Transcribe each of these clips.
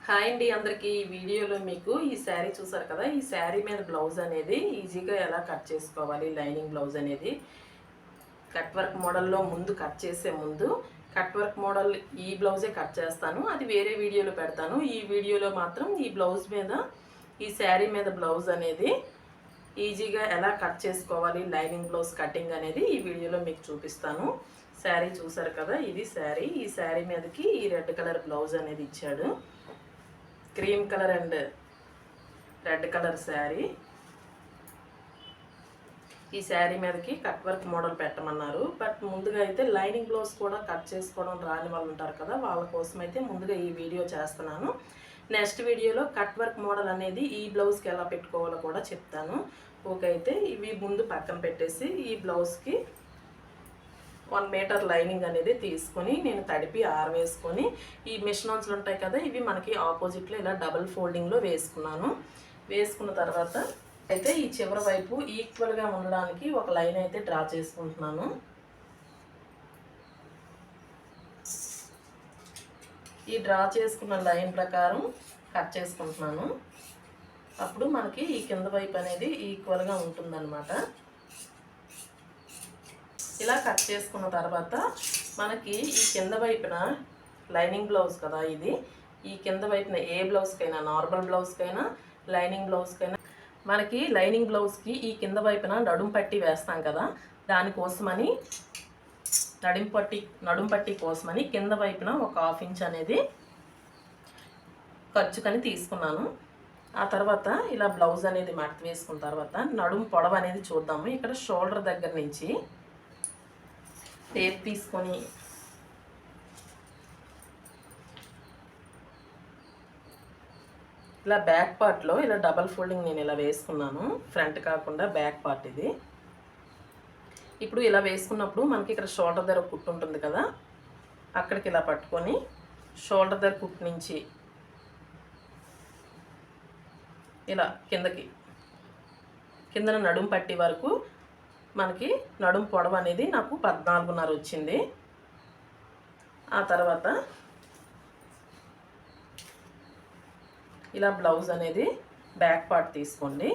Hi అండి అందరికీ. ఈ వీడియోలో మీకు ఈ శారీ చూసారు కదా, ఈ శారీ మీద బ్లౌజ్ అనేది ఈజీగా ఎలా కట్ చేసుకోవాలి. లైనింగ్ బ్లౌజ్ అనేది కట్ వర్క్ మోడల్లో కట్ చేసే ముందు కట్ వర్క్ మోడల్ ఈ బ్లౌజే కట్ చేస్తాను, అది వేరే వీడియోలో పెడతాను. ఈ వీడియోలో మాత్రం ఈ బ్లౌజ్ మీద, ఈ శారీ మీద బ్లౌజ్ అనేది ఈజీగా ఎలా కట్ చేసుకోవాలి, లైనింగ్ బ్లౌజ్ కటింగ్ అనేది ఈ వీడియోలో మీకు చూపిస్తాను. శారీ చూసారు కదా, ఇది శారీ. ఈ శారీ మీదకి ఈ రెడ్ కలర్ బ్లౌజ్ అనేది ఇచ్చాడు. Cream colour and red colour sari. ఈ శారీ మీదకి కట్ వర్క్ మోడల్ పెట్టమన్నారు. బట్ ముందుగా అయితే లైనింగ్ బ్లౌజ్ కూడా కట్ చేసుకోవడం రాని వాళ్ళు ఉంటారు కదా, వాళ్ళ కోసం అయితే ముందుగా ఈ వీడియో చేస్తున్నాను. నెక్స్ట్ వీడియోలో కట్ వర్క్ మోడల్ అనేది ఈ బ్లౌజ్కి ఎలా పెట్టుకోవాలో కూడా చెప్తాను. ఓకే, అయితే ఇవి ముందు పక్కన పెట్టేసి ఈ బ్లౌజ్కి 1 మీటర్ లైనింగ్ అనేది తీసుకొని నేను తడిపి ఆరవేసుకొని, ఈ మిషన్ అంచులు ఉంటాయి కదా, ఇవి మనకి ఆపోజిట్లో ఇలా డబుల్ ఫోల్డింగ్లో వేసుకున్నాను. వేసుకున్న తర్వాత అయితే ఈ చివరి వైపు ఈక్వల్గా ఉండడానికి ఒక లైన్ అయితే డ్రా చేసుకుంటున్నాను. ఈ డ్రా చేసుకున్న లైన్ ప్రకారం కట్ చేసుకుంటున్నాను. అప్పుడు మనకి ఈ కింద వైపు అనేది ఈక్వల్గా ఉంటుందన్నమాట. ఇలా కట్ చేసుకున్న తర్వాత మనకి ఈ కింద వైపున లైనింగ్ బ్లౌజ్ కదా ఇది, ఈ కింద వైపున ఏ బ్లౌజ్కైనా, నార్మల్ బ్లౌజ్కైనా, లైనింగ్ బ్లౌజ్కైనా, మనకి లైనింగ్ బ్లౌజ్కి ఈ కింద వైపున నడుం పట్టి వేస్తాం కదా, దానికోసమని నడుం పట్టి కోసమని కింద వైపున ఒక 1/2 ఇంచ్ అనేది ఖర్చుకని తీసుకున్నాను. ఆ తర్వాత ఇలా బ్లౌజ్ అనేది మడత వేసుకున్న తర్వాత నడుం పొడవు అనేది చూద్దాము. ఇక్కడ షోల్డర్ దగ్గర నుంచి టేప్ తీసుకొని ఇలా బ్యాక్ పార్ట్లో ఇలా డబల్ ఫోల్డింగ్ నేను ఇలా వేసుకున్నాను. ఫ్రంట్ కాకుండా బ్యాక్ పార్ట్ ఇది. ఇప్పుడు ఇలా వేసుకున్నప్పుడు మనకి ఇక్కడ షోల్డర్ దగ్గర కుట్టు ఉంటుంది కదా, అక్కడికి ఇలా పట్టుకొని షోల్డర్ దగ్గర కుట్టు నుంచి ఇలా కిందన నడుం పట్టి వరకు మనకి నడుం పొడవు అనేది నాకు 14.5 వచ్చింది. ఆ తర్వాత ఇలా బ్లౌజ్ అనేది బ్యాక్ పార్ట్ తీసుకోండి.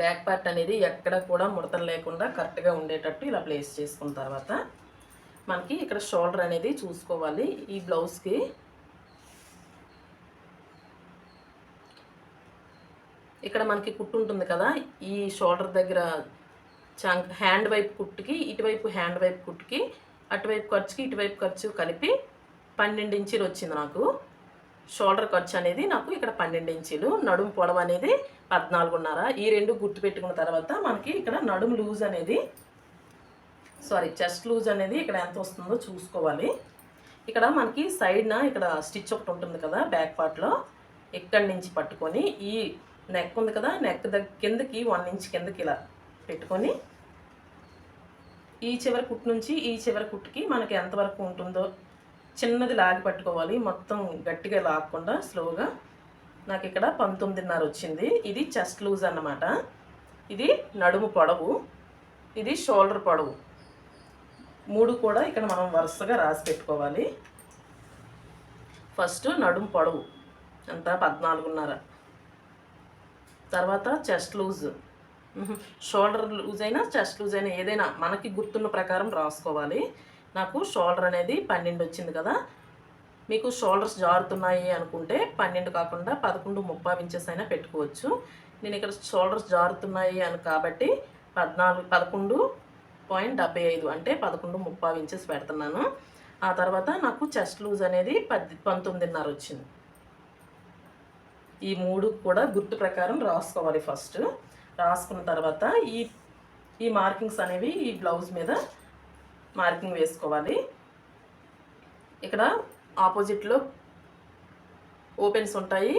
బ్యాక్ పార్ట్ అనేది ఎక్కడ కూడా ముడతలు లేకుండా కరెక్ట్గా ఉండేటట్టు ఇలా ప్లేస్ చేసుకున్న తర్వాత మనకి ఇక్కడ షోల్డర్ అనేది చూసుకోవాలి. ఈ బ్లౌజ్కి ఇక్కడ మనకి కుట్టు ఉంటుంది కదా, ఈ షోల్డర్ దగ్గర హ్యాండ్ వైపు కుట్టుకి, ఇటువైపు హ్యాండ్ వైపు కుట్టుకి, అటువైపు ఖర్చుకి ఇటువైపు ఖర్చు కలిపి 12 ఇంచీలు వచ్చింది నాకు. షోల్డర్ ఖర్చు అనేది నాకు ఇక్కడ 12 ఇంచీలు, నడుము పొడవు అనేది 14.5. ఈ రెండు గుర్తు పెట్టుకున్న తర్వాత మనకి ఇక్కడ నడుము లూజ్ అనేది, చెస్ట్ లూజ్ అనేది ఇక్కడ ఎంత వస్తుందో చూసుకోవాలి. ఇక్కడ మనకి సైడ్న ఇక్కడ స్టిచ్ ఒకటి ఉంటుంది కదా బ్యాక్ పార్ట్లో, ఇక్కడి నుంచి పట్టుకొని ఈ నెక్ ఉంది కదా, నెక్ కిందకి 1 ఇంచ్ కిందకి ఇలా పెట్టుకొని ఈ చివరి కుట్టు నుంచి ఈ చివరి కుట్టుకి మనకి ఎంతవరకు ఉంటుందో చిన్నది లాగి పట్టుకోవాలి. మొత్తం గట్టిగా లాగకుండా స్లోగా. నాకు ఇక్కడ 19.5 వచ్చింది. ఇది చెస్ట్ లూజ్ అన్నమాట. ఇది నడుము పొడవు, ఇది షోల్డర్ పొడవు. 3 కూడా ఇక్కడ మనం వరుసగా రాసి పెట్టుకోవాలి. ఫస్ట్ నడుము పొడవు అంతా 14.5. తర్వాత చెస్ట్ లూజ్, షోల్డర్ లూజ్ అయినా చెస్ట్ లూజ్ అయినా ఏదైనా మనకి గుర్తున్న ప్రకారం రాసుకోవాలి. నాకు షోల్డర్ అనేది 12 వచ్చింది కదా, మీకు షోల్డర్స్ జారుతున్నాయి అనుకుంటే 12 కాకుండా 11.35 ఇంచెస్ అయినా పెట్టుకోవచ్చు. నేను ఇక్కడ షోల్డర్స్ జారుతున్నాయి కాబట్టి 11.75 అంటే 11.35 ఇంచెస్ పెడుతున్నాను. ఆ తర్వాత నాకు చెస్ట్ లూజ్ అనేది 19.5 వచ్చింది. ఈ 3 కూడా గుర్తు ప్రకారం రాసుకోవాలి. ఫస్ట్ రాసుకున్న తర్వాత ఈ మార్కింగ్స్ అనేవి ఈ బ్లౌజ్ మీద మార్కింగ్ వేసుకోవాలి. ఇక్కడ ఆపోజిట్లో ఓపెన్స్ ఉంటాయి,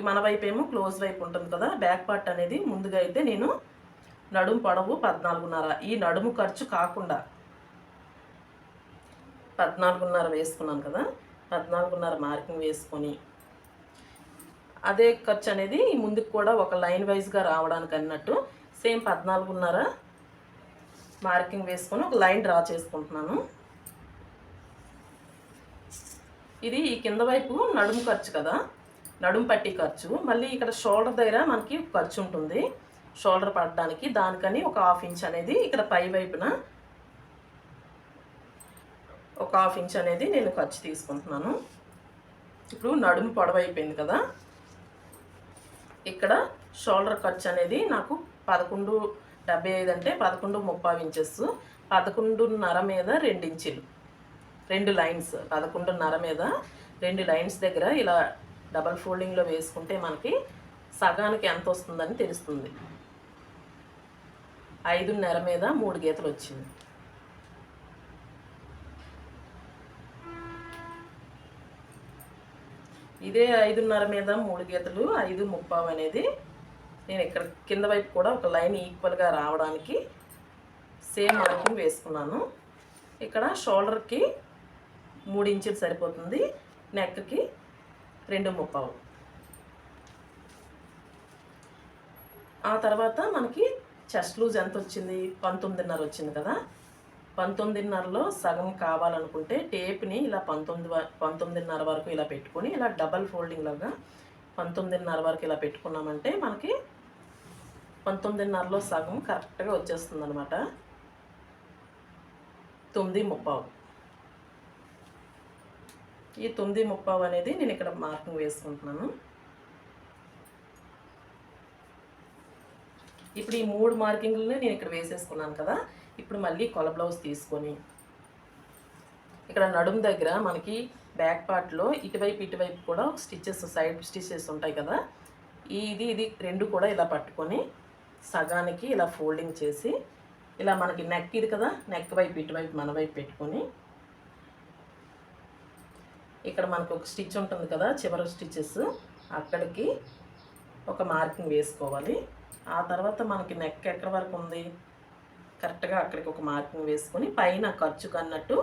మన వైపు ఏమో క్లోజ్ వైపు ఉంటుంది కదా. బ్యాక్ పార్ట్ అనేది ముందుగా అయితే నేను నడుము పొడవు 14.5, ఈ నడుము ఖర్చు కాకుండా 14.5 వేసుకున్నాను కదా, 14.5 మార్కింగ్ వేసుకొని అదే ఖర్చు అనేది ముందుకు కూడా ఒక లైన్ వైజ్గా రావడానికి అన్నట్టు సేమ్ 14.5 మార్కింగ్ వేసుకొని ఒక లైన్ డ్రా చేసుకుంటున్నాను. ఇది ఈ కింద వైపు నడుము ఖర్చు కదా, నడుము పట్టి ఖర్చు. మళ్ళీ ఇక్కడ షోల్డర్ దగ్గర మనకి ఖర్చు ఉంటుంది షోల్డర్ పడడానికి, దానికని ఒక 1/2 ఇంచ్ అనేది ఇక్కడ పై వైపున ఒక 1/2 ఇంచ్ అనేది నేను ఖర్చు తీసుకుంటున్నాను. ఇప్పుడు నడుము పొడవు అయిపోయింది కదా, ఇక్కడ షోల్డర్ ఖర్చు అనేది నాకు 11.75 అంటే 11.35 ఇంచెస్, 11.5 మీద 2 ఇంచులు, 2 లైన్స్, 11.5 మీద 2 లైన్స్ దగ్గర ఇలా డబల్ ఫోల్డింగ్లో వేసుకుంటే మనకి సగానికి ఎంత వస్తుందని తెలుస్తుంది. 5.5 మీద 3 గీతలు వచ్చింది. ఇదే 5.5 మీద 3 గీతలు 5.35 అనేది నేను ఇక్కడ కింద వైపు కూడా ఒక లైన్ ఈక్వల్గా రావడానికి సేమ్ మార్కింగ్ వేసుకున్నాను. ఇక్కడ షోల్డర్కి 3 ఇంచులు సరిపోతుంది, నెక్కి 2.35. ఆ తర్వాత మనకి చెస్ట్ లూజ్ ఎంత వచ్చింది, 19.5 వచ్చింది కదా. 19.5లో సగం కావాలనుకుంటే టేప్ని ఇలా 19.5 వరకు ఇలా పెట్టుకొని ఇలా డబల్ ఫోల్డింగ్ లాగా 19.5 వరకు ఇలా పెట్టుకున్నామంటే మనకి 19.5లో సగం కరెక్ట్గా వచ్చేస్తుంది అనమాట. 9.35. ఈ 9.35 అనేది నేను ఇక్కడ మార్కింగ్ వేసుకుంటున్నాను. ఇప్పుడు ఈ 3 మార్కింగ్లని నేను ఇక్కడ వేసేసుకున్నాను కదా. ఇప్పుడు మళ్ళీ కొల బ్లౌజ్ తీసుకొని ఇక్కడ నడుము దగ్గర మనకి బ్యాక్ పార్ట్లో ఇటువైపు కూడా స్టిచ్చెస్, సైడ్ స్టిచ్చెస్ ఉంటాయి కదా. ఇది రెండు కూడా ఇలా పట్టుకొని సగానికి ఇలా ఫోల్డింగ్ చేసి ఇలా మనకి నెక్ ఇది కదా, నెక్ వైపు ఇటువైపు మన వైపు పెట్టుకొని ఇక్కడ మనకు ఒక స్టిచ్ ఉంటుంది కదా, చివరి స్టిచ్చెస్, అక్కడికి ఒక మార్కింగ్ వేసుకోవాలి. ఆ తర్వాత మనకి నెక్ ఎక్కడి వరకు ఉంది కరెక్ట్గా అక్కడికి ఒక మార్కింగ్ వేసుకొని పైన ఖర్చుకు అన్నట్టు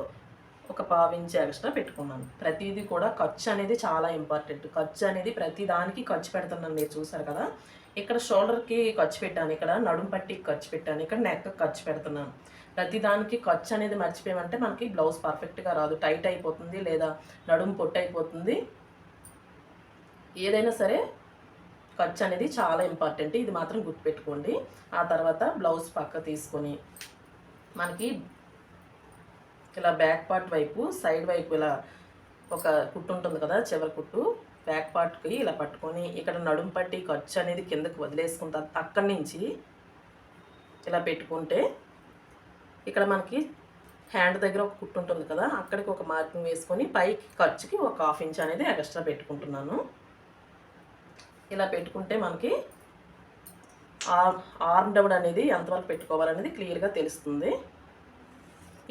ఒక 1/2 ఇంచ్ ఎక్స్ట్రా పెట్టుకున్నాను. ప్రతిదీ కూడా ఖర్చు అనేది చాలా ఇంపార్టెంట్. ఖర్చు అనేది ప్రతి దానికి ఖర్చు పెడుతున్నాను, మీరు చూసారు కదా. ఇక్కడ షోల్డర్కి ఖర్చు పెట్టాను, ఇక్కడ నడుము పట్టికి ఖర్చు పెట్టాను, ఇక్కడ నెక్ ఖర్చు పెడుతున్నాను. ప్రతి దానికి ఖర్చు అనేది మర్చిపోయామంటే మనకి బ్లౌజ్ పర్ఫెక్ట్గా రాదు, టైట్ అయిపోతుంది లేదా నడుము పొట్టు అయిపోతుంది. ఏదైనా సరే ఖర్చు అనేది చాలా ఇంపార్టెంట్, ఇది మాత్రం గుర్తుపెట్టుకోండి. ఆ తర్వాత బ్లౌజ్ పక్క తీసుకొని మనకి ఇలా బ్యాక్ పార్ట్ వైపు, సైడ్ వైపు ఇలా ఒక కుట్టు ఉంటుంది కదా, చివరి కుట్టు, బ్యాక్ పార్ట్కి ఇలా పట్టుకొని ఇక్కడ నడుము పట్టి ఖర్చు అనేది కిందకి వదిలేసుకుంటా అక్కడి నుంచి ఇలా పెట్టుకుంటే ఇక్కడ మనకి హ్యాండ్ దగ్గర ఒక కుట్టు ఉంటుంది కదా, అక్కడికి ఒక మార్కింగ్ వేసుకొని పైకి ఖర్చుకి ఒక 1/2 ఇంచ్ అనేది ఎక్స్ట్రా పెట్టుకుంటున్నాను. ఇలా పెట్టుకుంటే మనకి ఆర్మ్ డౌన్ అనేది ఎంతవరకు పెట్టుకోవాలనేది క్లియర్గా తెలుస్తుంది.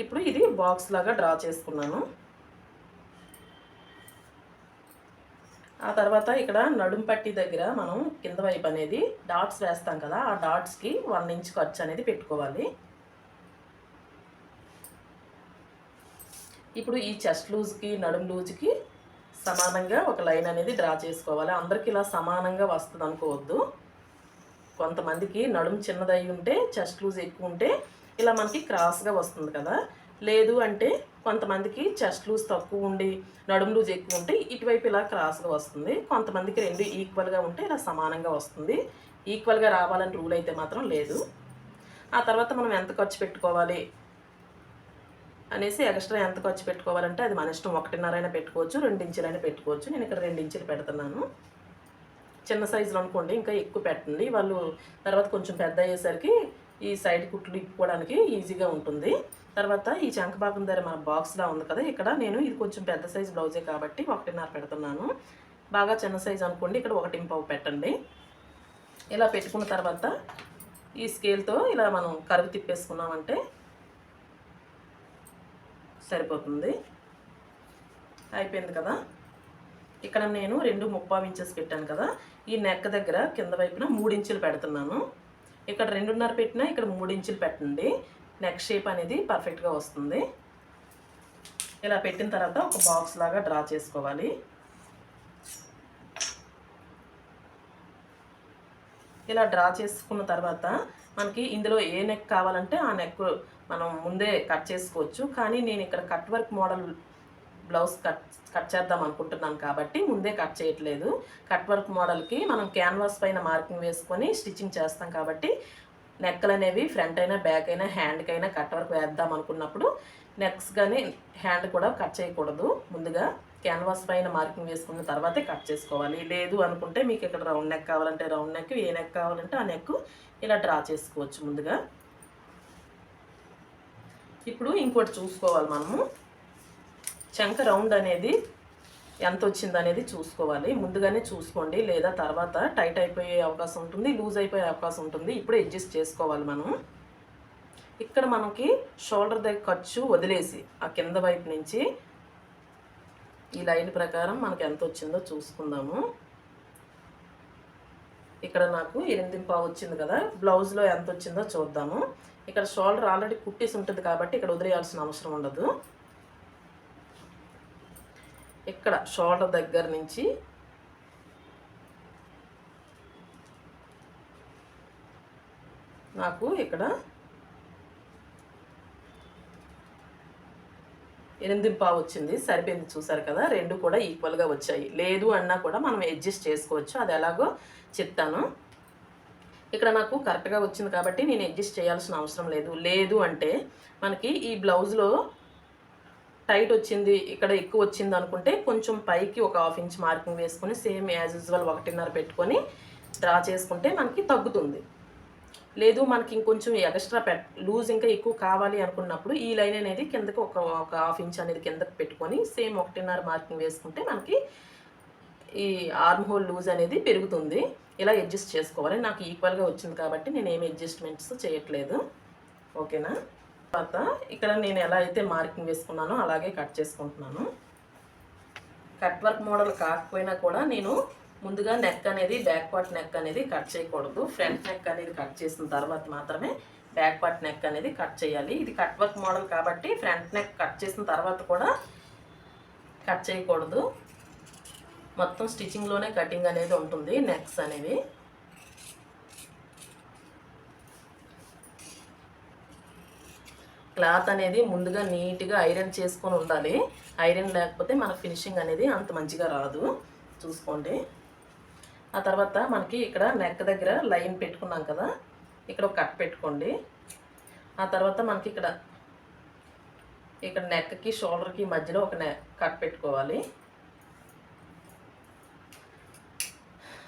ఇప్పుడు ఇది బాక్స్ లాగా డ్రా చేసుకున్నాను. ఆ తర్వాత ఇక్కడ నడుము పట్టి దగ్గర మనం కింద వైపు అనేది డాట్స్ వేస్తాం కదా, ఆ డాట్స్కి 1 ఇంచ్ ఖర్చు అనేది పెట్టుకోవాలి. ఇప్పుడు ఈ చెస్ట్ లూజ్కి నడుము లూజ్కి సమానంగా ఒక లైన్ అనేది డ్రా చేసుకోవాలి. అందరికీ ఇలా సమానంగా వస్తుంది అనుకోవద్దు. కొంతమందికి నడుము చిన్నదై ఉంటే చెస్ట్ లూజ్ ఎక్కువ ఉంటే ఇలా మనకి క్రాస్గా వస్తుంది కదా. లేదు అంటే కొంతమందికి చెస్ట్ లూజ్ తక్కువ ఉండి నడుము లూజ్ ఎక్కువ ఉంటే ఇటువైపు ఇలా క్రాస్గా వస్తుంది. కొంతమందికి రెండు ఈక్వల్గా ఉంటే ఇలా సమానంగా వస్తుంది. ఈక్వల్గా రావాలని రూల్ అయితే మాత్రం లేదు. ఆ తర్వాత మనం ఎంత ఖర్చు పెట్టుకోవాలి అనేసి, ఎక్స్ట్రా ఎంత ఖర్చు పెట్టుకోవాలంటే అది మన ఇష్టం. 1.5 అయినా పెట్టుకోవచ్చు, 2 ఇంచులైనా పెట్టుకోవచ్చు. నేను ఇక్కడ 2 ఇంచులు పెడుతున్నాను. చిన్న సైజులో అనుకోండి ఇంకా ఎక్కువ పెట్టండి. వాళ్ళు తర్వాత కొంచెం పెద్ద అయ్యేసరికి ఈ సైడ్ కుట్లు ఇప్పుకోవడానికి ఈజీగా ఉంటుంది. తర్వాత ఈ చంక భాగం దగ్గర మన బాక్స్లా ఉంది కదా, ఇక్కడ నేను ఇది కొంచెం పెద్ద సైజు బ్లౌజే కాబట్టి 1.5 పెడుతున్నాను. బాగా చిన్న సైజు అనుకోండి ఇక్కడ 1.5 పెట్టండి. ఇలా పెట్టుకున్న తర్వాత ఈ స్కేల్తో ఇలా మనం కరువు తిప్పేసుకున్నామంటే సరిపోతుంది. అయిపోయింది కదా. ఇక్కడ నేను 2.35 ఇంచెస్ పెట్టాను కదా, ఈ నెక్ దగ్గర కింద వైపున 3 ఇంచులు పెడుతున్నాను. ఇక్కడ 2.5 పెట్టినా ఇక్కడ 3 ఇంచులు పెట్టండి. నెక్ షేప్ అనేది పర్ఫెక్ట్గా వస్తుంది. ఇలా పెట్టిన తర్వాత ఒక బాక్స్ లాగా డ్రా చేసుకోవాలి. ఇలా డ్రా చేసుకున్న తర్వాత మనకి ఇందులో ఏ నెక్ కావాలంటే ఆ నెక్ మనం ముందే కట్ చేసుకోవచ్చు. కానీ నేను ఇక్కడ cut work model blouse cut చేద్దాం అనుకుంటున్నాను కాబట్టి ముందే కట్ చేయట్లేదు. కట్ వర్క్ మోడల్కి మనం క్యాన్వాస్ పైన మార్కింగ్ వేసుకొని స్టిచ్చింగ్ చేస్తాం కాబట్టి నెక్కలు అనేవి ఫ్రంట్ అయినా బ్యాక్ అయినా హ్యాండ్కి అయినా కట్ వర్క్ వేద్దాం అనుకున్నప్పుడు నెక్స్ కానీ హ్యాండ్ కూడా కట్ చేయకూడదు. ముందుగా క్యాన్వాస్ పైన మార్కింగ్ వేసుకున్న తర్వాతే కట్ చేసుకోవాలి. లేదు అనుకుంటే మీకు ఇక్కడ రౌండ్ నెక్ కావాలంటే రౌండ్ నెక్, ఏ నెక్ కావాలంటే ఆ నెక్ ఇలా డ్రా చేసుకోవచ్చు ముందుగా. ఇప్పుడు ఇంకోటి చూసుకోవాలి మనము, చంక రౌండ్ అనేది ఎంత వచ్చింది అనేది చూసుకోవాలి. ముందుగానే చూసుకోండి, లేదా తర్వాత టైట్ అయిపోయే అవకాశం ఉంటుంది, లూజ్ అయిపోయే అవకాశం ఉంటుంది. ఇప్పుడు అడ్జస్ట్ చేసుకోవాలి మనం. ఇక్కడ మనకి షోల్డర్ దగ్గర ఖర్చు వదిలేసి ఆ కింద వైపు నుంచి ఈ లైన్ ప్రకారం మనకి ఎంత వచ్చిందో చూసుకుందాము. ఇక్కడ నాకు 8.5 వచ్చింది కదా, బ్లౌజ్లో ఎంత వచ్చిందో చూద్దాము. ఇక్కడ షోల్డర్ ఆల్రెడీ కుట్టేసి ఉంటుంది కాబట్టి ఇక్కడ వదిలేయాల్సిన అవసరం ఉండదు. ఇక్కడ షోల్డర్ దగ్గర నుంచి నాకు ఇక్కడ 8.5 వచ్చింది, సరిపోయింది. చూసారు కదా, రెండు కూడా ఈక్వల్గా వచ్చాయి. లేదు అన్నా కూడా మనం అడ్జస్ట్ చేసుకోవచ్చు, అది ఎలాగో చెప్తాను. ఇక్కడ నాకు కరెక్ట్గా వచ్చింది కాబట్టి నేను అడ్జస్ట్ చేయాల్సిన అవసరం లేదు. లేదు అంటే మనకి ఈ బ్లౌజ్లో టైట్ వచ్చింది, ఇక్కడ ఎక్కువ వచ్చింది అనుకుంటే కొంచెం పైకి ఒక 1/2 ఇంచ్ మార్కింగ్ వేసుకొని సేమ్ యాజ్ యూజువల్ 1.5 పెట్టుకొని డ్రా చేసుకుంటే మనకి తగ్గుతుంది. లేదు మనకి ఇంకొంచెం ఎక్స్ట్రా లూజ్ ఇంకా ఎక్కువ కావాలి అనుకున్నప్పుడు ఈ లైన్ అనేది కిందకి ఒక 1/2 ఇంచ్ అనేది కిందకి పెట్టుకొని సేమ్ 1.5 మార్కింగ్ వేసుకుంటే మనకి ఈ ఆర్మ్ హోల్ లూజ్ అనేది పెరుగుతుంది. ఇలా అడ్జస్ట్ చేసుకోవాలి. నాకు ఈక్వల్గా వచ్చింది కాబట్టి నేను ఏమి అడ్జస్ట్మెంట్స్ చేయట్లేదు. ఓకేనా? తర్వాత ఇక్కడ నేను ఎలా అయితే మార్కింగ్ వేసుకున్నానో అలాగే కట్ చేసుకుంటున్నాను. కట్ వర్క్ మోడల్ కాకపోయినా కూడా నేను ముందుగా నెక్ అనేది బ్యాక్ పార్ట్ నెక్ అనేది కట్ చేయకూడదు. ఫ్రంట్ నెక్ అనేది కట్ చేసిన తర్వాత మాత్రమే బ్యాక్ పార్ట్ నెక్ అనేది కట్ చేయాలి. ఇది కట్ వర్క్ మోడల్ కాబట్టి ఫ్రంట్ నెక్ కట్ చేసిన తర్వాత కూడా కట్ చేయకూడదు. మొత్తం స్టిచ్చింగ్లోనే కటింగ్ అనేది ఉంటుంది. నెక్స్ అనేవి క్లాత్ అనేది ముందుగా నీట్గా ఐరన్ చేసుకొని ఉండాలి. ఐరన్ లేకపోతే మన ఫినిషింగ్ అనేది అంత మంచిగా రాదు, చూసుకోండి. ఆ తర్వాత మనకి ఇక్కడ నెక్ దగ్గర లైన్ పెట్టుకున్నాం కదా, ఇక్కడ ఒక కట్ పెట్టుకోండి. ఆ తర్వాత మనకి ఇక్కడ నెక్కి షోల్డర్కి మధ్యలో ఒక కట్ పెట్టుకోవాలి.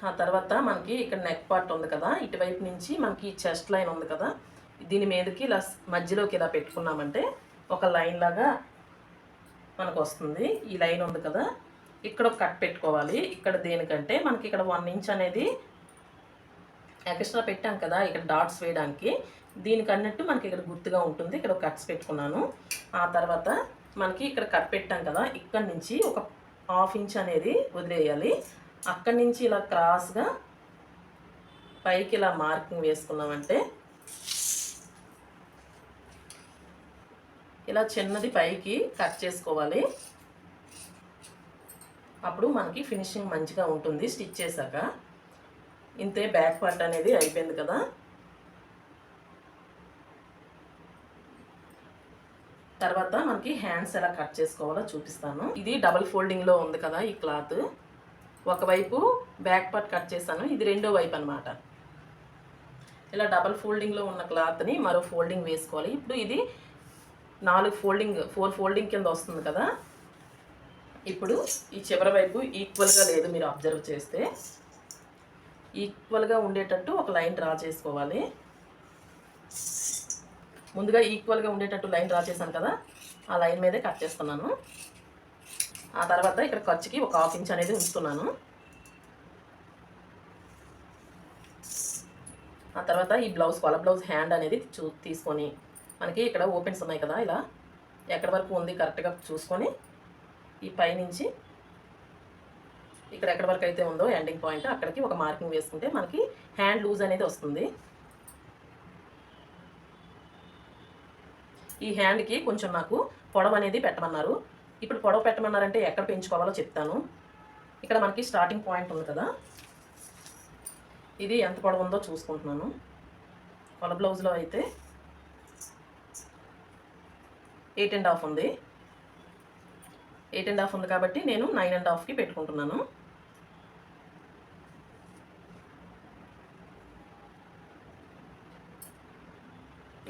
ఆ తర్వాత మనకి ఇక్కడ నెక్ పార్ట్ ఉంది కదా, ఇటువైపు నుంచి మనకి చెస్ట్ లైన్ ఉంది కదా, దీని మీదకి ఇలా మధ్యలోకి ఇలా పెట్టుకున్నామంటే ఒక లైన్ లాగా మనకు వస్తుంది. ఈ లైన్ ఉంది కదా, ఇక్కడ ఒక కట్ పెట్టుకోవాలి. ఇక్కడ దేనికంటే మనకి ఇక్కడ 1 ఇంచ్ అనేది ఎక్స్ట్రా పెట్టాం కదా ఇక్కడ డాట్స్ వేయడానికి, దీనికి అన్నట్టు మనకి ఇక్కడ గుర్తుగా ఉంటుంది. ఇక్కడ ఒక కట్స్ పెట్టుకున్నాను. ఆ తర్వాత మనకి ఇక్కడ కట్ పెట్టాం కదా, ఇక్కడ నుంచి ఒక 1/2 ఇంచ్ అనేది వదిలేయాలి. అక్కడి నుంచి ఇలా క్రాస్గా పైకి ఇలా మార్కింగ్ వేసుకున్నామంటే ఇలా చిన్నది పైకి కట్ చేసుకోవాలి. అప్పుడు మనకి ఫినిషింగ్ మంచిగా ఉంటుంది స్టిచ్ చేశాక. ఇంతే, బ్యాక్ పార్ట్ అనేది అయిపోయింది కదా. తర్వాత మనకి హ్యాండ్స్ ఎలా కట్ చేసుకోవాలో చూపిస్తాను. ఇది డబుల్ ఫోల్డింగ్లో ఉంది కదా ఈ క్లాత్. ఒకవైపు బ్యాక్ పార్ట్ కట్ చేశాను, ఇది రెండో వైపు అనమాట. ఇలా డబల్ ఫోల్డింగ్లో ఉన్న క్లాత్ని మరో ఫోల్డింగ్ వేసుకోవాలి. ఇప్పుడు ఇది 4 ఫోల్డింగ్ కింద వస్తుంది కదా. ఇప్పుడు ఈ చివరి వైపు ఈక్వల్గా లేదు, మీరు అబ్జర్వ్ చేస్తే ఈక్వల్గా ఉండేటట్టు ఒక లైన్ డ్రా చేసుకోవాలి. ముందుగా ఈక్వల్గా ఉండేటట్టు లైన్ డ్రా చేశాను కదా, ఆ లైన్ మీదే కట్ చేస్తున్నాను. ఆ తర్వాత ఇక్కడ ఖర్చుకి ఒక 1/2 ఇంచ్ అనేది ఉంచుతున్నాను. ఆ తర్వాత ఈ కొల బ్లౌజ్ హ్యాండ్ అనేది తీసుకొని మనకి ఇక్కడ ఓపెన్స్ ఉన్నాయి కదా, ఇలా ఎక్కడి వరకు ఉంది కరెక్ట్గా చూసుకొని ఈ పైనుంచి ఇక్కడ ఎక్కడి వరకు అయితే ఉందో ఎండింగ్ పాయింట్ అక్కడికి ఒక మార్కింగ్ వేసుకుంటే మనకి హ్యాండ్ లూజ్ అనేది వస్తుంది. ఈ హ్యాండ్కి కొంచెం నాకు పొడవు అనేది పెట్టమన్నారు. ఇప్పుడు పొడవు పెట్టమన్నారంటే ఎక్కడ పెంచుకోవాలో చెప్తాను. ఇక్కడ మనకి స్టార్టింగ్ పాయింట్ ఉంది కదా, ఇది ఎంత పొడవు ఉందో చూసుకుంటున్నాను. కొల బ్లౌజ్లో అయితే 8.5 ఉంది. 8.5 ఉంది కాబట్టి నేను 9.5కి పెట్టుకుంటున్నాను.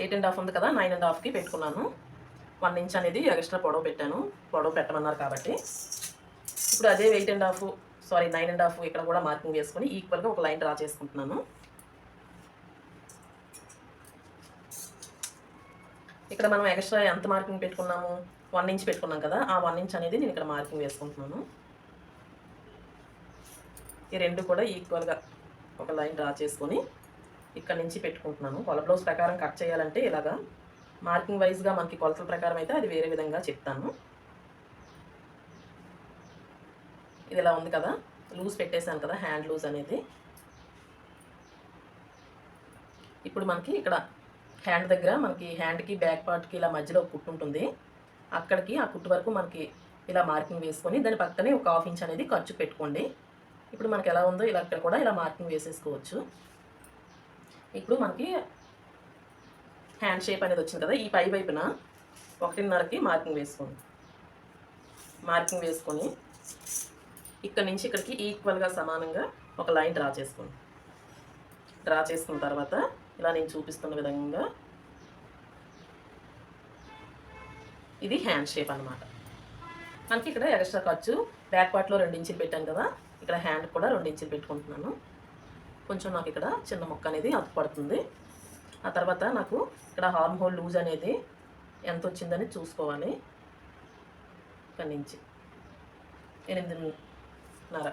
8.5 ఉంది కదా, 9.5కి పెట్టుకున్నాను. 1 ఇంచ్ అనేది ఎక్స్ట్రా పొడవు పెట్టాను, పొడవు పెట్టమన్నారు కాబట్టి. ఇప్పుడు అదే 9.5 ఇక్కడ కూడా మార్కింగ్ వేసుకొని ఈక్వల్గా ఒక లైన్ డ్రా చేసుకుంటున్నాను. ఇక్కడ మనం ఎక్స్ట్రా ఎంత మార్కింగ్ పెట్టుకున్నాము, 1 ఇంచ్ పెట్టుకున్నాం కదా, ఆ 1 ఇంచ్ అనేది నేను ఇక్కడ మార్కింగ్ వేసుకుంటున్నాను. ఈ రెండు కూడా ఈక్వల్గా ఒక లైన్ డ్రా చేసుకొని ఇక్కడ నుంచి పెట్టుకుంటున్నాను. కొల బ్లౌజ్ ప్రకారం కట్ చేయాలంటే ఇలాగా, మార్కింగ్ వైజ్గా మనకి కొలతల ప్రకారం అయితే అది వేరే విధంగా చెప్తాను. ఇది ఇలా ఉంది కదా, లూజ్ పెట్టేశాను కదా, హ్యాండ్ లూజ్ అనేది. ఇప్పుడు మనకి ఇక్కడ హ్యాండ్ దగ్గర మనకి హ్యాండ్కి బ్యాక్ పార్ట్కి ఇలా మధ్యలో ఒక కుట్టు ఉంటుంది, అక్కడికి ఆ కుట్టు వరకు మనకి ఇలా మార్కింగ్ వేసుకొని దాని పక్కనే ఒక 1/2 ఇంచ్ అనేది ఖర్చు పెట్టుకోండి. ఇప్పుడు మనకి ఎలా ఉందో ఇలా ఇక్కడ కూడా ఇలా మార్కింగ్ వేసేసుకోవచ్చు. ఇప్పుడు మనకి హ్యాండ్ షేప్ అనేది వచ్చింది కదా, ఈ పై వైపున 1.5కి మార్కింగ్ వేసుకోండి. మార్కింగ్ వేసుకొని ఇక్కడ నుంచి ఇక్కడికి ఈక్వల్గా సమానంగా ఒక లైన్ డ్రా చేసుకోండి. డ్రా చేసుకున్న తర్వాత ఇలా నేను చూపిస్తున్న విధంగా ఇది హ్యాండ్ షేప్ అన్నమాట. మనకి ఇక్కడ ఎక్స్ట్రా ఖర్చు బ్యాక్ పార్ట్లో 2 ఇంచులు పెట్టాను కదా, ఇక్కడ హ్యాండ్ కూడా 2 ఇంచులు పెట్టుకుంటున్నాను. కొంచెం నాకు ఇక్కడ చిన్న ముక్క అనేది అతుకు పడుతుంది. ఆ తర్వాత నాకు ఇక్కడ హార్మ్ హోల్ లూజ్ అనేది ఎంత వచ్చిందని చూసుకోవాలి. ఇక్కడి నుంచి 8.5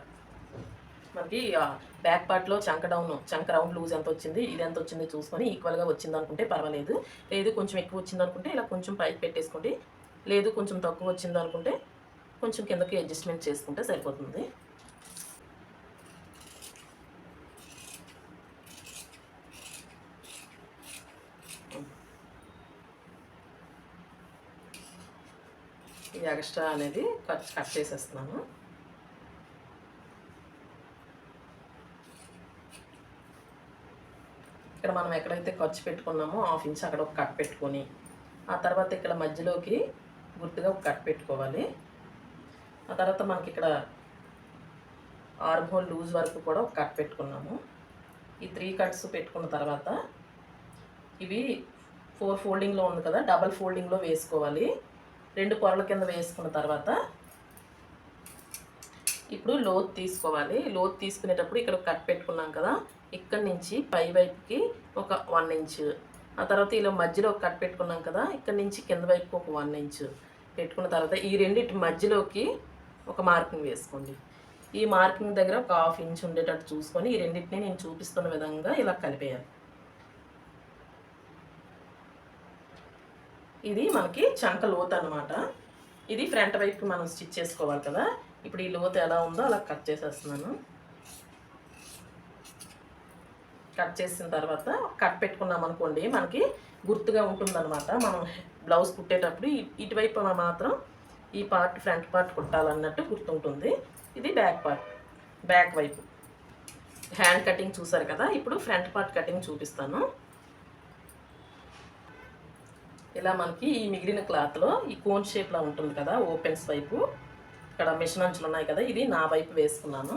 మనకి బ్యాక్ పార్ట్లో చంక రౌండ్ లూజ్ ఎంత వచ్చింది, ఇది ఎంత వచ్చింది చూసుకొని ఈక్వల్గా వచ్చింది అనుకుంటే పర్వాలేదు. లేదు కొంచెం ఎక్కువ వచ్చింది అనుకుంటే ఇలా కొంచెం పైకి పెట్టేసుకోండి. లేదు కొంచెం తక్కువ వచ్చింది అనుకుంటే కొంచెం కిందకి అడ్జస్ట్మెంట్ చేసుకుంటే సరిపోతుంది. ఇది ఎక్స్ట్రా అనేది కట్ చేసేస్తున్నాను. ఇక్కడ మనం ఎక్కడైతే ఖర్చు పెట్టుకున్నామో 1/2 ఇంచ్ అక్కడ ఒక కట్ పెట్టుకొని, ఆ తర్వాత ఇక్కడ మధ్యలోకి గుర్తుగా ఒక కట్ పెట్టుకోవాలి. ఆ తర్వాత మనకి ఇక్కడ ఆర్మ్ హోల్ లూజ్ వరకు కూడా ఒక కట్ పెట్టుకున్నాము. ఈ 3 కట్స్ పెట్టుకున్న తర్వాత ఇవి 4 ఫోల్డింగ్లో ఉంది కదా, డబల్ ఫోల్డింగ్లో వేసుకోవాలి. 2 పొరల కింద వేసుకున్న తర్వాత ఇప్పుడు లోతు తీసుకోవాలి. లోతు తీసుకునేటప్పుడు ఇక్కడ కట్ పెట్టుకున్నాం కదా, ఇక్కడ నుంచి పై వైపుకి ఒక 1 ఇంచ్, ఆ తర్వాత ఇలా మధ్యలో ఒక కట్ పెట్టుకున్నాం కదా, ఇక్కడ నుంచి కింద వైపుకి ఒక 1 ఇంచ్ పెట్టుకున్న తర్వాత ఈ రెండింటి మధ్యలోకి ఒక మార్కింగ్ వేసుకోండి. ఈ మార్కింగ్ దగ్గర ఒక 1/2 ఇంచ్ ఉండేటట్టు చూసుకొని ఈ రెండింటిని నేను చూపిస్తున్న విధంగా ఇలా కలిపేయాలి. ఇది మనకి చంక లోతు అన్నమాట. ఇది ఫ్రంట్ వైపు మనం స్టిచ్ చేసుకోవాలి కదా, ఇప్పుడు ఈ లోతు ఎలా ఉందో అలా కట్ చేసేస్తున్నాను. కట్ చేసిన తర్వాత కట్ పెట్టుకున్నాం అనుకోండి, మనకి గుర్తుగా ఉంటుందన్నమాట. మనం బ్లౌజ్ కుట్టేటప్పుడు ఇటువైపు మాత్రం ఈ పార్ట్ ఫ్రంట్ పార్ట్ కుట్టాలన్నట్టు గుర్తుంటుంది. ఇది బ్యాక్ వైపు హ్యాండ్ కటింగ్ చూసారు కదా, ఇప్పుడు ఫ్రంట్ పార్ట్ కటింగ్ చూపిస్తాను. ఇలా మనకి ఈ మిగిలిన క్లాత్లో ఈ కోన్ షేప్లో ఉంటుంది కదా, ఓపెన్స్ వైపు ఇక్కడ మిషన్ అంచులు ఉన్నాయి కదా, ఇది నా వైపు వేసుకున్నాను.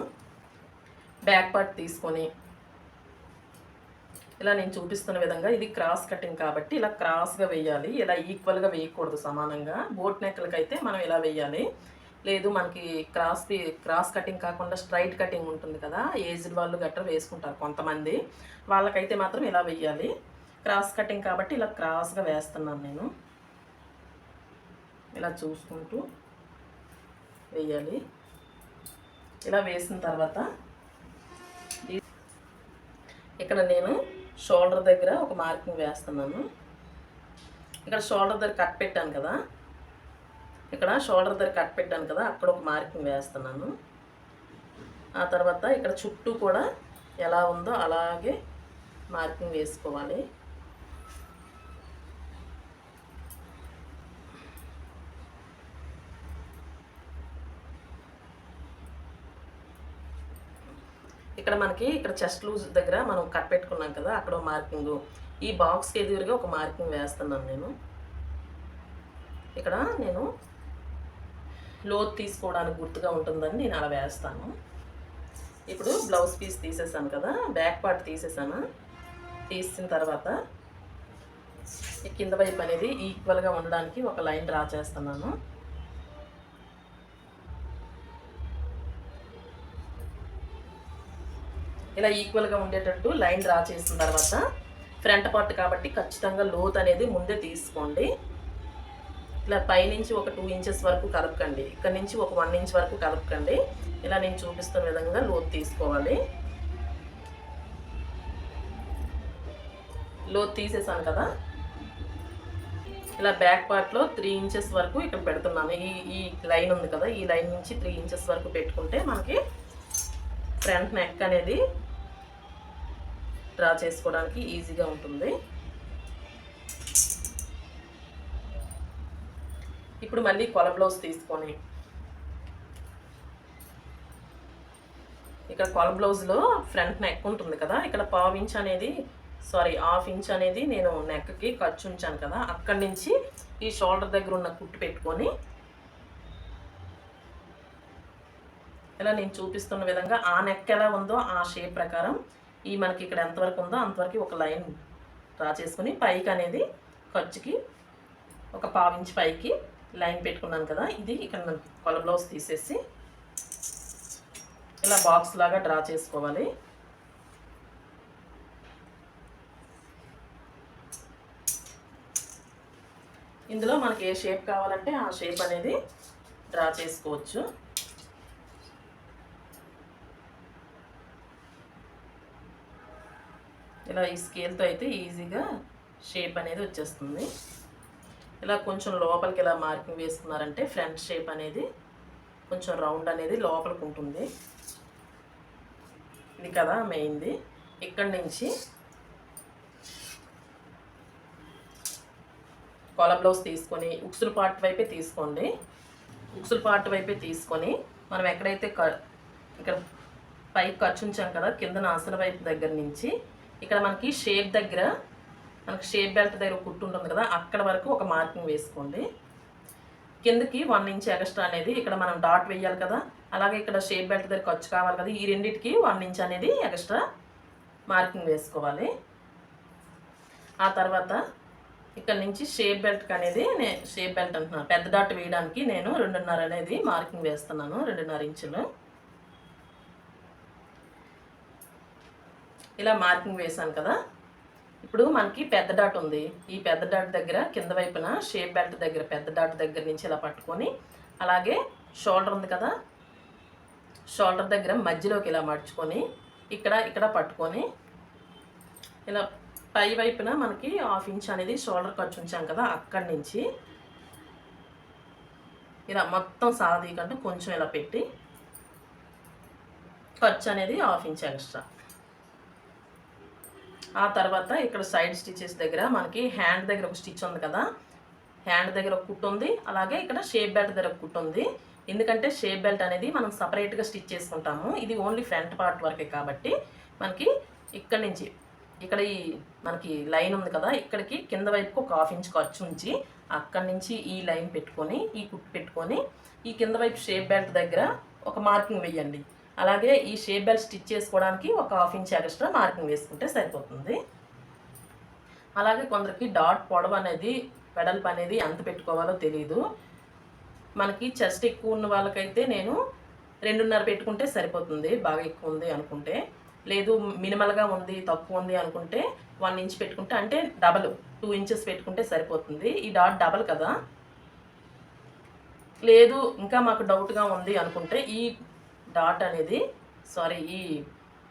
బ్యాక్ పార్ట్ తీసుకొని ఇలా నేను చూపిస్తున్న విధంగా, ఇది క్రాస్ కటింగ్ కాబట్టి ఇలా క్రాస్గా వేయాలి. ఇలా ఈక్వల్గా వేయకూడదు సమానంగా. బోట్ నెక్లకి అయితే మనం ఇలా వేయాలి. లేదు మనకి క్రాస్ కటింగ్ కాకుండా స్ట్రైట్ కటింగ్ ఉంటుంది కదా, ఏజ్డ్ వాళ్ళు గట్రా వేసుకుంటారు కొంతమంది, వాళ్ళకైతే మాత్రం ఇలా వేయాలి. క్రాస్ కటింగ్ కాబట్టి ఇలా క్రాస్గా వేస్తున్నాను నేను. ఇలా చూసుకుంటూ వేయాలి. ఇలా వేసిన తర్వాత ఇక్కడ నేను షోల్డర్ దగ్గర ఒక మార్కింగ్ వేస్తున్నాను. ఇక్కడ షోల్డర్ దగ్గర కట్ పెట్టాను కదా, అక్కడ ఒక మార్కింగ్ వేస్తున్నాను. ఆ తర్వాత ఇక్కడ చుట్టూ కూడా ఎలా ఉందో అలాగే మార్కింగ్ వేసుకోవాలి. ఇక్కడ మనకి చెస్ట్ లూజ్ దగ్గర మనం కట్ పెట్టుకున్నాం కదా, అక్కడ మార్కింగ్, ఈ బాక్స్కి ఎదురుగా ఒక మార్కింగ్ వేస్తున్నాను నేను. ఇక్కడ నేను లోతు తీసుకోవడానికి గుర్తుగా ఉంటుందని నేను అలా వేస్తాను. ఇప్పుడు బ్లౌజ్ పీస్ తీసేసాను కదా, బ్యాక్ పార్ట్ తీసేసాను. తీసిన తర్వాత ఈ కింద వైపు అనేది ఈక్వల్గా ఉండడానికి ఒక లైన్ డ్రా చేస్తున్నాను. ఇలా ఈక్వల్గా ఉండేటట్టు లైన్ డ్రా చేసిన తర్వాత ఫ్రంట్ పార్ట్ కాబట్టి ఖచ్చితంగా లోత్ అనేది ముందే తీసుకోండి. ఇలా పైనుంచి ఒక 2 ఇంచెస్ వరకు కలుపుకండి, ఇక్కడ నుంచి ఒక 1 ఇంచ్ వరకు కలుపుకండి. ఇలా నేను చూపిస్తున్న విధంగా లోత్ తీసుకోవాలి. లోత్ తీసేసాను కదా, ఇలా బ్యాక్ పార్ట్లో 3 ఇంచెస్ వరకు ఇక్కడ పెడుతున్నాను. ఈ లైన్ ఉంది కదా, ఈ లైన్ నుంచి 3 ఇంచెస్ వరకు పెట్టుకుంటే మనకి ఫ్రంట్ నెక్ అనేది డ్రా చేసుకోవడానికి ఈజీగా ఉంటుంది. ఇప్పుడు మళ్ళీ కొల బ్లౌజ్ తీసుకొని ఇక్కడ కొల బ్లౌజ్లో ఫ్రంట్ నెక్ ఉంటుంది కదా, ఇక్కడ హాఫ్ ఇంచ్ అనేది నేను నెక్కి ఖర్చు ఉంచాను కదా, అక్కడి నుంచి ఈ షోల్డర్ దగ్గర ఉన్న కుట్టు పెట్టుకొని ఇలా నేను చూపిస్తున్న విధంగా ఆ నెక్ ఎలా ఉందో ఆ షేప్ ప్రకారం ఈ మనకి ఇక్కడ ఎంతవరకు ఉందో అంతవరకు ఒక లైన్ డ్రా చేసుకుని పైకి అనేది ఖర్చుకి ఒక 1/2 ఇంచ్ పైకి లైన్ పెట్టుకున్నాను కదా, ఇది ఇక్కడ కొల బ్లౌజ్ తీసేసి ఇలా బాక్స్ లాగా డ్రా చేసుకోవాలి. ఇందులో మనకి ఏ షేప్ కావాలంటే ఆ షేప్ అనేది డ్రా చేసుకోవచ్చు. ఇలా ఈ స్కేల్తో అయితే ఈజీగా షేప్ అనేది వచ్చేస్తుంది. ఇలా కొంచెం లోపలికి ఇలా మార్కింగ్ వేసుకున్నారంటే ఫ్రంట్ షేప్ అనేది కొంచెం రౌండ్ అనేది లోపలికి ఉంటుంది. ఇది కదా మెయిన్ది. ఇక్కడి నుంచి కొల బ్లౌజ్ తీసుకొని ఉక్సుల పార్ట్ వైపే తీసుకోండి. ఉక్సుల పార్ట్ వైపే తీసుకొని మనం ఎక్కడైతే ఇక్కడ పైకి ఖర్చు ఉంచాం కదా, కింద నాసల వైపు దగ్గర నుంచి ఇక్కడ మనకి షేప్ దగ్గర మనకి షేప్ బెల్ట్ దగ్గర కుట్టు ఉంటుంది కదా, అక్కడ వరకు ఒక మార్కింగ్ వేసుకోండి. కిందకి 1 ఇంచ్ ఎక్స్ట్రా అనేది ఇక్కడ మనం డాట్ వేయాలి కదా, అలాగే ఇక్కడ షేప్ బెల్ట్ దగ్గర ఖర్చు కావాలి కదా, ఈ రెండింటికి 1 ఇంచ్ అనేది ఎక్స్ట్రా మార్కింగ్ వేసుకోవాలి. ఆ తర్వాత ఇక్కడ నుంచి షేప్ బెల్ట్కి అనేది షేప్ బెల్ట్ అంటున్నాను, పెద్ద డాట్ వేయడానికి నేను 2.5 అనేది మార్కింగ్ వేస్తున్నాను, 2.5 ఇంచులు. ఇలా మార్కింగ్ వేసాను కదా, ఇప్పుడు మనకి పెద్ద డాట్ ఉంది. ఈ పెద్ద డాట్ దగ్గర కింద వైపున షేప్ బెల్ట్ దగ్గర పెద్ద డాట్ దగ్గర నుంచి ఇలా పట్టుకొని, అలాగే షోల్డర్ ఉంది కదా, షోల్డర్ దగ్గర మధ్యలోకి ఇలా మడుచుకొని ఇక్కడ పట్టుకొని ఇలా పై వైపున మనకి 1/2 ఇంచ్ అనేది షోల్డర్ ఖర్చు ఉంచాం కదా, అక్కడి నుంచి ఇలా మొత్తం సాదీకంటూ కొంచెం ఇలా పెట్టి ఖర్చు అనేది 1/2 ఇంచ్ ఎక్స్ట్రా. ఆ తర్వాత ఇక్కడ సైడ్ స్టిచెస్ దగ్గర మనకి హ్యాండ్ దగ్గర ఒక స్టిచ్ ఉంది కదా, హ్యాండ్ దగ్గర ఒక కుట్టు ఉంది, అలాగే ఇక్కడ షేప్ బెల్ట్ దగ్గర ఒక కుట్టు ఉంది. ఎందుకంటే షేప్ బెల్ట్ అనేది మనం సపరేట్గా స్టిచ్ చేసుకుంటాము, ఇది ఓన్లీ ఫ్రంట్ పార్ట్ వరకే కాబట్టి మనకి ఇక్కడ నుంచి ఇక్కడ ఈ మనకి లైన్ ఉంది కదా, ఇక్కడికి కింద వైపుకి ఒక 1/2 ఇంచ్ ఖర్చు ఉంచి అక్కడి నుంచి ఈ లైన్ పెట్టుకొని ఈ కుట్టు పెట్టుకొని ఈ కింద వైపు షేప్ బెల్ట్ దగ్గర ఒక మార్కింగ్ వేయండి. అలాగే ఈ షేప్ బెల్ట్ స్టిచ్ చేసుకోవడానికి ఒక 1/2 ఇంచ్ ఎక్స్ట్రా మార్కింగ్ వేసుకుంటే సరిపోతుంది. అలాగే కొందరికి డాట్ పొడవు అనేది వెడల్పు అనేది ఎంత పెట్టుకోవాలో తెలియదు. మనకి చెస్ట్ ఎక్కువ ఉన్న వాళ్ళకైతే నేను 2.5 పెట్టుకుంటే సరిపోతుంది, బాగా ఎక్కువ ఉంది అనుకుంటే. లేదు మినిమల్గా ఉంది తక్కువ ఉంది అనుకుంటే 1 ఇంచ్ పెట్టుకుంటే, అంటే డబల్ 2 ఇంచెస్ పెట్టుకుంటే సరిపోతుంది. ఈ డాట్ డబల్ కదా, లేదు ఇంకా మాకు డౌట్గా ఉంది అనుకుంటే ఈ డాట్ అనేది ఈ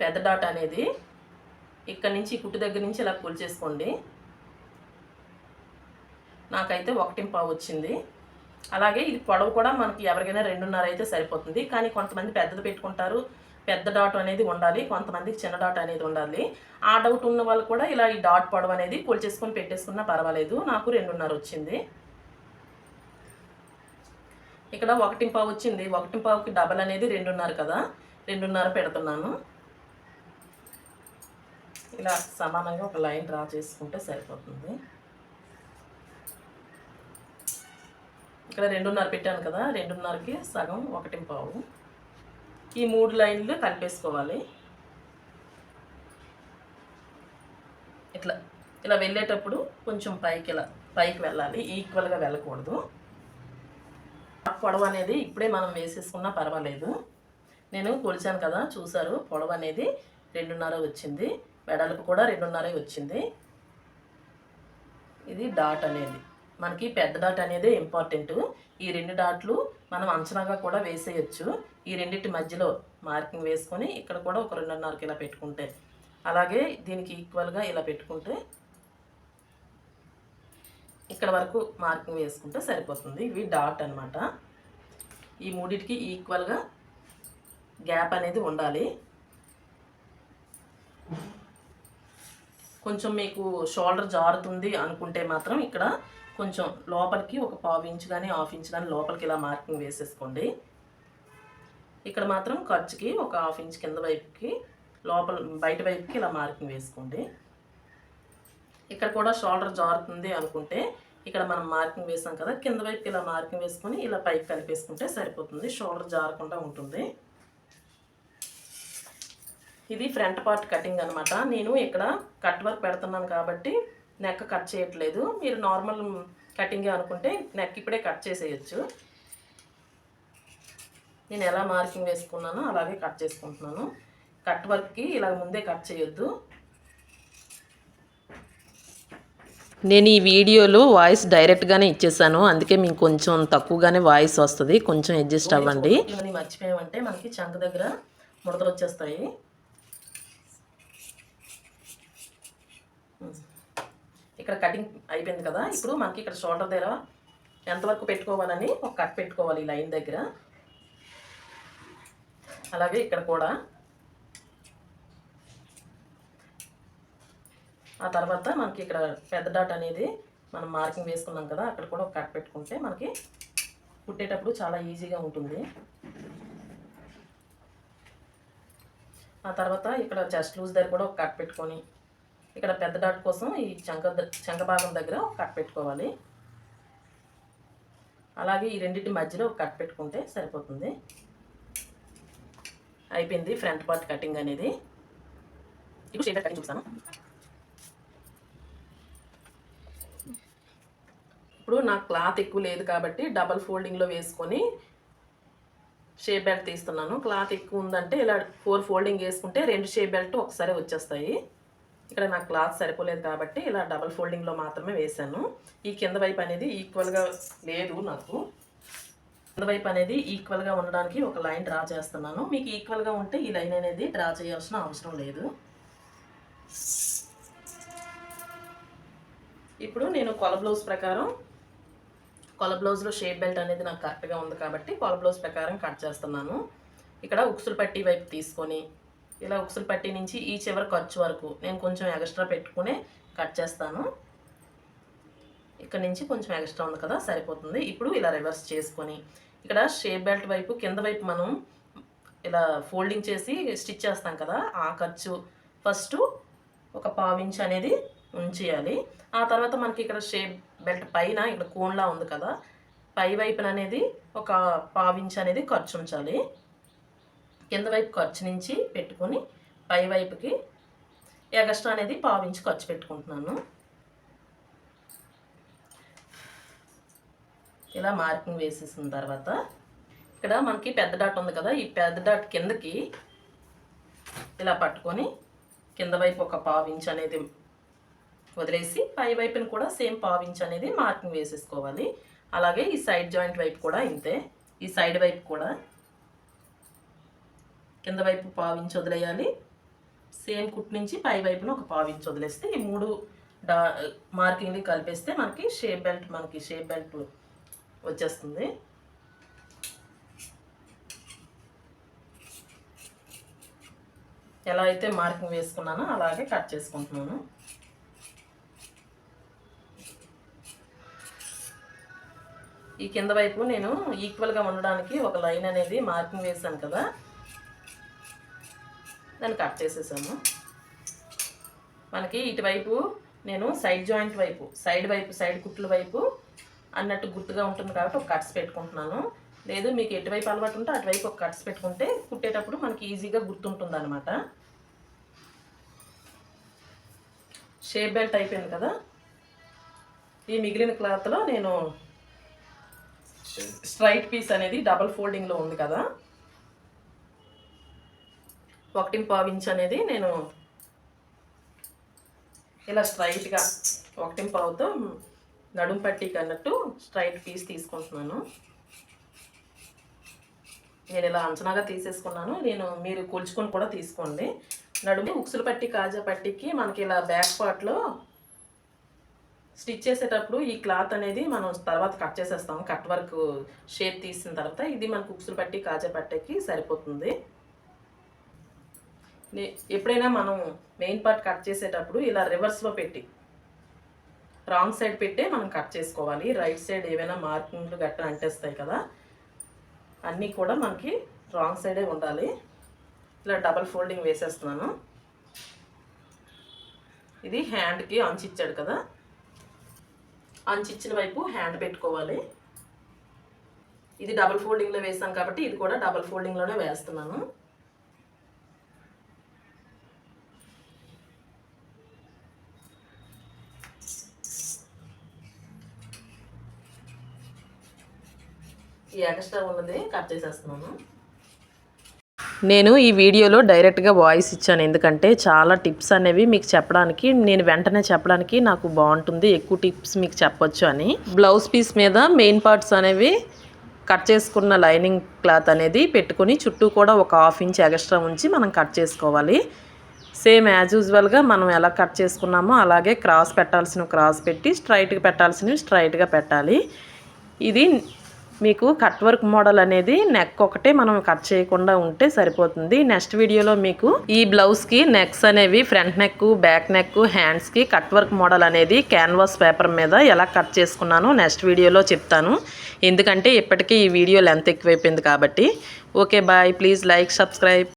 పెద్ద డాట్ అనేది ఇక్కడ నుంచి కుట్టు దగ్గర నుంచి ఇలా కొలిచేసుకోండి. నాకైతే 1.5 వచ్చింది. అలాగే ఇది పొడవు కూడా మనకి ఎవరికైనా 2.5 అయితే సరిపోతుంది, కానీ కొంతమంది పెద్దది పెట్టుకుంటారు, పెద్ద డాట్ అనేది ఉండాలి, కొంతమందికి చిన్న డాట్ అనేది ఉండాలి. ఆ డౌట్ ఉన్న వాళ్ళు కూడా ఇలా ఈ డాట్ పొడవు అనేది కొలిచేసుకొని పెట్టేసుకున్నా పర్వాలేదు. నాకు 2.5 వచ్చింది. ఇక్కడ 1.5 వచ్చింది, 1.5కి డబల్ అనేది 2.5 కదా, 2.5 పెడుతున్నాను. ఇలా సమానంగా ఒక లైన్ డ్రా చేసుకుంటే సరిపోతుంది. ఇక్కడ 2.5 పెట్టాను కదా, 2.5కి సగం 1.5. ఈ 3 లైన్లు కలిపేసుకోవాలి. ఇట్లా ఇలా వెళ్ళేటప్పుడు కొంచెం పైకి వెళ్ళాలి, ఈక్వల్గా వెళ్ళకూడదు. పొడవు అనేది ఇప్పుడే మనం వేసేసుకున్నా పర్వాలేదు. నేను కొలిచాను కదా, చూసారు, పొడవు అనేది 2.5 వచ్చింది, వెడల్పు కూడా 2.5 వచ్చింది. ఇది డాట్ అనేది మనకి పెద్ద డాట్ అనేది ఇంపార్టెంట్. ఈ 2 డాట్లు మనం అంచనాగా కూడా వేసేయచ్చు. ఈ రెండింటి మధ్యలో మార్కింగ్ వేసుకొని ఇక్కడ కూడా ఒక 2.5కి ఇలా పెట్టుకుంటే, అలాగే దీనికి ఈక్వల్గా ఇలా పెట్టుకుంటే ఇక్కడ వరకు మార్కింగ్ వేసుకుంటే సరిపోతుంది. ఇవి డాట్ అనమాట. ఈ మూడింటికి ఈక్వల్గా గ్యాప్ అనేది ఉండాలి. కొంచెం మీకు షోల్డర్ జారుతుంది అనుకుంటే మాత్రం ఇక్కడ కొంచెం లోపలికి ఒక 1/2 ఇంచ్ కానీ 1/2 ఇంచ్ కానీ లోపలికి ఇలా మార్కింగ్ వేసేసుకోండి. ఇక్కడ మాత్రం ఖర్చుకి ఒక 1/2 ఇంచ్ కింద వైపుకి, బయట వైపుకి ఇలా మార్కింగ్ వేసుకోండి. ఇక్కడ కూడా షోల్డర్ జారుతుంది అనుకుంటే ఇక్కడ మనం మార్కింగ్ వేసాం కదా, కింద వైపుకి ఇలా మార్కింగ్ వేసుకొని ఇలా పైకి కలిపేసుకుంటే సరిపోతుంది. షోల్డర్ జారకుండా ఉంటుంది. ఇది ఫ్రంట్ పార్ట్ కటింగ్ అనమాట. నేను ఇక్కడ కట్ వర్క్ పెడుతున్నాను కాబట్టి నెక్ కట్ చేయట్లేదు. మీరు నార్మల్ కటింగ్ అనుకుంటే నెక్ ఇప్పుడే కట్ చేసేయచ్చు. నేను ఎలా మార్కింగ్ వేసుకున్నానో అలాగే కట్ చేసుకుంటున్నాను. కట్ వర్క్కి ఇలా ముందే కట్ చేయొద్దు. నేను ఈ వీడియోలో వాయిస్ డైరెక్ట్గానే ఇచ్చేసాను, అందుకే మీకు కొంచెం తక్కువగానే వాయిస్ వస్తుంది, కొంచెం అడ్జస్ట్ అవ్వండి. ఇవన్నీ మర్చిపోయామంటే మనకి చంక దగ్గర ముడతలు వచ్చేస్తాయి. ఇక్కడ కటింగ్ అయిపోయింది కదా, ఇప్పుడు మనకి ఇక్కడ షోల్డర్ దగ్గర ఎంతవరకు పెట్టుకోవాలని ఒక కట్ పెట్టుకోవాలి ఈ లైన్ దగ్గర. అలాగే ఇక్కడ కూడా ఆ తర్వాత మనకి ఇక్కడ పెద్ద డాట్ అనేది మనం మార్కింగ్ వేసుకున్నాం కదా, అక్కడ కూడా ఒక కట్ పెట్టుకుంటే మనకి కుట్టేటప్పుడు చాలా ఈజీగా ఉంటుంది. ఆ తర్వాత ఇక్కడ చెస్ట్ లూజ్ దగ్గర కూడా ఒక కట్ పెట్టుకొని ఇక్కడ పెద్ద డాట్ కోసం ఈ చంక భాగం దగ్గర ఒక కట్ పెట్టుకోవాలి. అలాగే ఈ రెండింటి మధ్యలో ఒక కట్ పెట్టుకుంటే సరిపోతుంది. అయిపోయింది ఫ్రంట్ పార్ట్ కటింగ్ అనేది. ఇప్పుడు షేప్ కటింగ్ చూస్తాను. ఇప్పుడు నాకు క్లాత్ ఎక్కువ లేదు కాబట్టి డబల్ ఫోల్డింగ్లో వేసుకొని షేప్ బెల్ట్ తీస్తున్నాను. క్లాత్ ఎక్కువ ఉందంటే ఇలా 4 ఫోల్డింగ్ వేసుకుంటే 2 షేప్ బెల్ట్ ఒకసారి వచ్చేస్తాయి. ఇక్కడ నాకు క్లాత్ సరిపోలేదు కాబట్టి ఇలా డబల్ ఫోల్డింగ్లో మాత్రమే వేసాను. ఈ కింద వైపు అనేది ఈక్వల్గా లేదు, నాకు కింద వైపు అనేది ఈక్వల్గా ఉండడానికి ఒక లైన్ డ్రా చేస్తున్నాను. మీకు ఈక్వల్గా ఉంటే ఈ లైన్ అనేది డ్రా చేయాల్సిన అవసరం లేదు. ఇప్పుడు నేను కొల బ్లౌజ్ ప్రకారం, కొల బ్లౌజ్లో షేప్ బెల్ట్ అనేది నాకు కరెక్ట్గా ఉంది కాబట్టి కొల బ్లౌజ్ ప్రకారం కట్ చేస్తున్నాను. ఇక్కడ ఉక్సులు పట్టీ వైపు తీసుకొని ఇలా ఉక్సులు పట్టీ నుంచి ఈ చివరి ఖర్చు వరకు నేను కొంచెం ఎక్స్ట్రా పెట్టుకుని కట్ చేస్తాను. ఇక్కడ నుంచి కొంచెం ఎక్స్ట్రా ఉంది కదా, సరిపోతుంది. ఇప్పుడు ఇలా రివర్స్ చేసుకొని ఇక్కడ షేప్ బెల్ట్ వైపు కింద వైపు మనం ఇలా ఫోల్డింగ్ చేసి స్టిచ్ చేస్తాం కదా, ఆ ఖర్చు ఫస్ట్ ఒక 1/2 ఇంచ్ అనేది ఉంచేయాలి. ఆ తర్వాత మనకి ఇక్కడ షేప్ బెల్ట్ పైన ఇక్కడ కోన్లా ఉంది కదా, పై వైపున అనేది ఒక 1/2 ఇంచ్ అనేది ఖర్చు ఉంచాలి. కింద వైపు ఖర్చు నుంచి పెట్టుకొని పై వైపుకి ఎక్స్ట్రా అనేది 1/2 ఇంచ్ ఖర్చు పెట్టుకుంటున్నాను. ఇలా మార్కింగ్ వేసేసిన తర్వాత ఇక్కడ మనకి పెద్ద డాట్ ఉంది కదా, ఈ పెద్ద డాట్ కిందకి ఇలా పట్టుకొని కింద వైపు ఒక 1/2 ఇంచ్ అనేది వదిలేసి పై వైపుని కూడా సేమ్ 1/2 ఇంచ్ అనేది మార్కింగ్ వేసేసుకోవాలి. అలాగే ఈ సైడ్ జాయింట్ వైపు కూడా ఇంతే. ఈ సైడ్ వైపు కూడా కింద వైపు 1/2 ఇంచ్ వదిలేయాలి. సేమ్ కుట్ నుంచి పై వైపున ఒక 1/2 ఇంచ్ వదిలేస్తే ఈ 3 మార్కింగ్ని కలిపేస్తే మనకి షేప్ బెల్ట్ వచ్చేస్తుంది. ఎలా అయితే మార్కింగ్ వేసుకున్నానో అలాగే కట్ చేసుకుంటున్నాను. ఈ కింద వైపు నేను ఈక్వల్గా ఉండడానికి ఒక లైన్ అనేది మార్కింగ్ వేసాను కదా, దాన్ని కట్ చేసేసాను. మనకి ఇటువైపు నేను సైడ్ జాయింట్ వైపు సైడ్ కుట్ల వైపు అన్నట్టు గుర్తుగా ఉంటుంది కాబట్టి ఒక కట్స్ పెట్టుకుంటున్నాను. లేదు మీకు ఎటువైపు అలవాటు ఉంటే అటువైపు ఒక కట్స్ పెట్టుకుంటే కుట్టేటప్పుడు మనకి ఈజీగా గుర్తుంటుంది అనమాట. షేప్ బెల్ట్ అయిపోయింది కదా. ఈ మిగిలిన క్లాత్లో నేను స్ట్రైట్ పీస్ అనేది డబల్ ఫోల్డింగ్లో ఉంది కదా, 1.5 ఇంచ్ అనేది నేను ఇలా స్ట్రైట్గా 1.5తో నడుము పట్టీకి అన్నట్టు స్ట్రైట్ పీస్ తీసుకుంటున్నాను. నేను ఇలా అంచనాగా తీసేసుకున్నాను. మీరు కొలుచుకొని కూడా తీసుకోండి. నడుము ఉక్సులు పట్టి కాజా పట్టీకి మనకి ఇలా బ్యాక్ పార్ట్లో స్టిచ్ చేసేటప్పుడు ఈ క్లాత్ అనేది మనం తర్వాత కట్ చేసేస్తాము. కట్ వర్క్ షేప్ తీసిన తర్వాత ఇది మనకు ఉక్సులు పట్టి కాజా పట్టీకి సరిపోతుంది. ఎప్పుడైనా మనం మెయిన్ పార్ట్ కట్ చేసేటప్పుడు ఇలా రివర్స్లో పెట్టి రాంగ్ సైడ్ పెట్టే మనం కట్ చేసుకోవాలి. రైట్ సైడ్ ఏవైనా మార్కింగ్లు గట్ట అంటేస్తాయి కదా, అన్నీ కూడా మనకి రాంగ్ సైడే ఉండాలి. ఇలా డబల్ ఫోల్డింగ్ వేసేస్తున్నాను. ఇది హ్యాండ్కి అంచు ఇచ్చాడు కదా, అంచు ఇచ్చిన వైపు హ్యాండ్ పెట్టుకోవాలి. ఇది డబల్ ఫోల్డింగ్లో వేసాను కాబట్టి ఇది కూడా డబల్ ఫోల్డింగ్లోనే వేస్తున్నాను. ఈ ఎక్స్ట్రా ఉన్నది కట్ చేసేస్తున్నాను. నేను ఈ వీడియోలో డైరెక్ట్గా వాయిస్ ఇచ్చాను, ఎందుకంటే చాలా టిప్స్ అనేవి మీకు చెప్పడానికి, నేను వెంటనే చెప్పడానికి నాకు బాగుంటుంది, ఎక్కువ టిప్స్ మీకు చెప్పొచ్చు అని. బ్లౌజ్ పీస్ మీద మెయిన్ పార్ట్స్ అనేవి కట్ చేసుకున్న లైనింగ్ క్లాత్ అనేది పెట్టుకొని చుట్టూ కూడా ఒక 1/2 ఇంచ్ ఎక్స్ట్రా ఉంచి మనం కట్ చేసుకోవాలి. సేమ్ యాజ్ యూజువల్గా మనం ఎలా కట్ చేసుకున్నామో అలాగే క్రాస్ పెట్టాల్సినవి క్రాస్ పెట్టి స్ట్రైట్గా పెట్టాల్సినవి స్ట్రైట్గా పెట్టాలి. ఇది మీకు కట్ వర్క్ మోడల్ అనేది నెక్ ఒకటే మనం కట్ చేయకుండా ఉంటే సరిపోతుంది. నెక్స్ట్ వీడియోలో మీకు ఈ బ్లౌజ్కి నెక్స్ అనేవి ఫ్రంట్ నెక్, బ్యాక్ నెక్, హ్యాండ్స్కి కట్ వర్క్ మోడల్ అనేది క్యాన్వాస్ పేపర్ మీద ఎలా కట్ చేసుకున్నానో నెక్స్ట్ వీడియోలో చెప్తాను. ఎందుకంటే ఇప్పటికీ ఈ వీడియో లెంత్ ఎక్కువైపోయింది కాబట్టి. Okay bye, please like, subscribe.